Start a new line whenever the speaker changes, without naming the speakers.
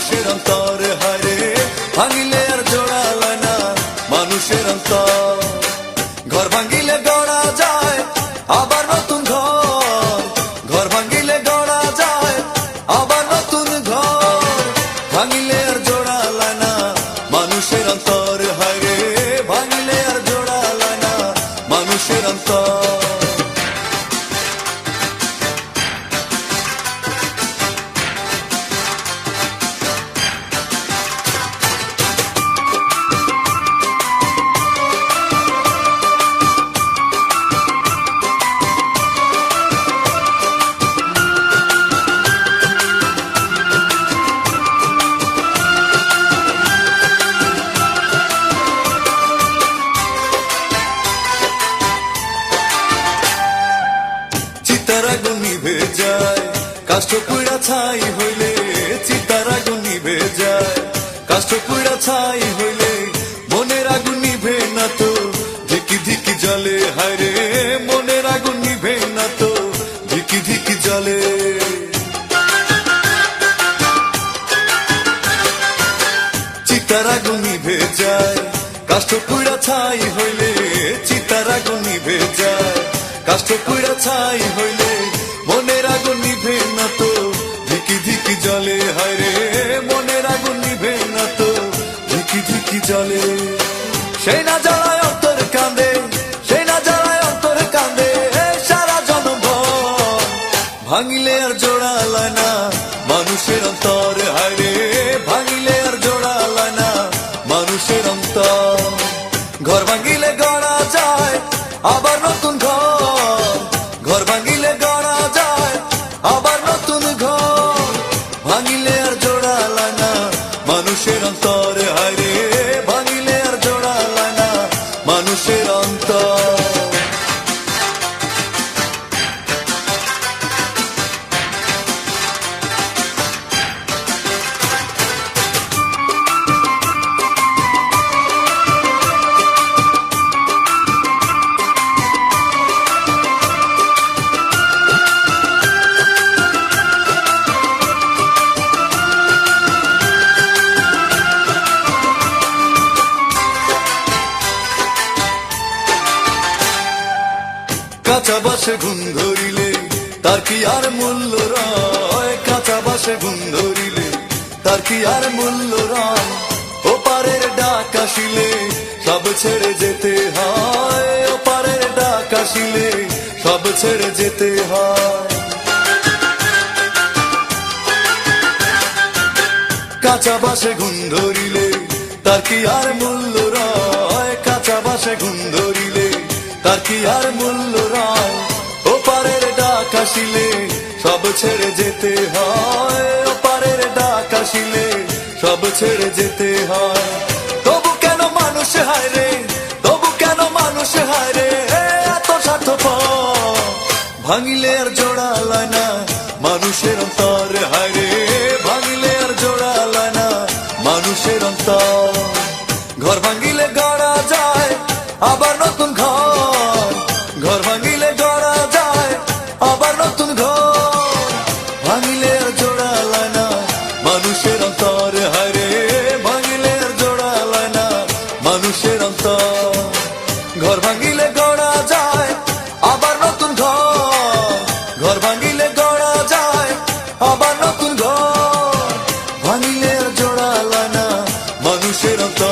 মানুষের অন্তর হারে ভাঙিলে আর জোড়ালা না মানুষের অন্তর। ঘর ভাঙিলে গড়া যায় আবার নতুন ঘর, ঘর ভাঙিলে গড়া যায় আবার নতুন ঘর। ভাঙিলে আর জোড়ালা না মানুষের অন্তর হারে ভাঙিলে আর জোড়ালা না মানুষের অন্তর। চিতার আগুন নিভে যায় কাষ্ঠ পুড়া ছাই হইলে, চিতার আগুন নিভে যায় কাষ্ঠ পুড়া ছাই হইলে মনের আগুন নিভে না তো ধিকি ধিকি জ্বলে। হায়রে মনের আগুন নিভে না তো ধিকি ধিকি জ্বলে। চিতার আগুন নিভে যায় কাষ্ঠ পুড়া ছাই হইলে, চিতার আগুন নিভে যায় কাষ্ঠ পুড়া ছাই হইলে মনের আগুন নিভে না তো ধিকি ধিকি জ্বলে। হায়রে মনের আগুন নিভে না তো ধিকি ধিকি জ্বলে। সেই না জ্বালায় অন্তর কান্দে, সেই না জ্বালায় অন্তর কান্দে সারা জনম। ভাঙিলে আর জোড়ালায় না মানুষের অন্তর হায়রে ভাঙিলে আর জোড়ালায় না মানুষের অন্তর। ঘর ভাঙিলে গড়া যায় আবার নতুন ঘর, ঘর ভাঙিলে গড়া যায় আবার নতুন ঘর। ভাঙিলে আর জোড়ালায় না মানুষের অন্তর হায়রে ভাঙিলে আর জোড়ালায় না মানুষের অন্তর। কাঁচা বাসে ঘুম ধরিলে তার কি আর মূল্য রয়, কাঁচা বাসে ঘুম ধরিলে তার কি আর মূল্য রয়। ও পারের ডাক আসিলে সব ছেড়ে যেতে হয়, ও পারের ডাক আসিলে সব ছেড়ে যেতে হয়। কাঁচা বাসে ঘুম ধরিলে তার কি আর মূল্য রয়, কাঁচা বাসে ঘুম ধরিলে তার কি আর মূল্য রয়। ও পারের ডাক আসিলে সব ছেড়ে যেতে হয়, ও পারের ডাক আসিলে সব ছেড়ে যেতে হয়। তবু কেন মানুষ হায়রে, তবু কেন মানুষ হায়রে এত স্বার্থপর। ভাঙিলে আর জোড়ালায় না মানুষের অন্তর হায়রে ভাঙিলে আর জোড়ালায় না মানুষের অন্তর। ঘর ভাঙিলে গড়া যায় আবার নতুন ঘর, ঘর ভাঙিলে গড়া যায় আবার নতুন ঘর। ভাঙিলে আর জোড়ালায় না মানুষের অন্তর হায়রে ভাঙিলে আর জোড়ালায় না মানুষের অন্তর। ঘর ভাঙিলে গড়া যায় আবার নতুন ঘর, ঘর ভাঙিলে গড়া যায় আবার নতুন ঘর। ভাঙিলে আর জোড়ালায় না মানুষের অন্তর।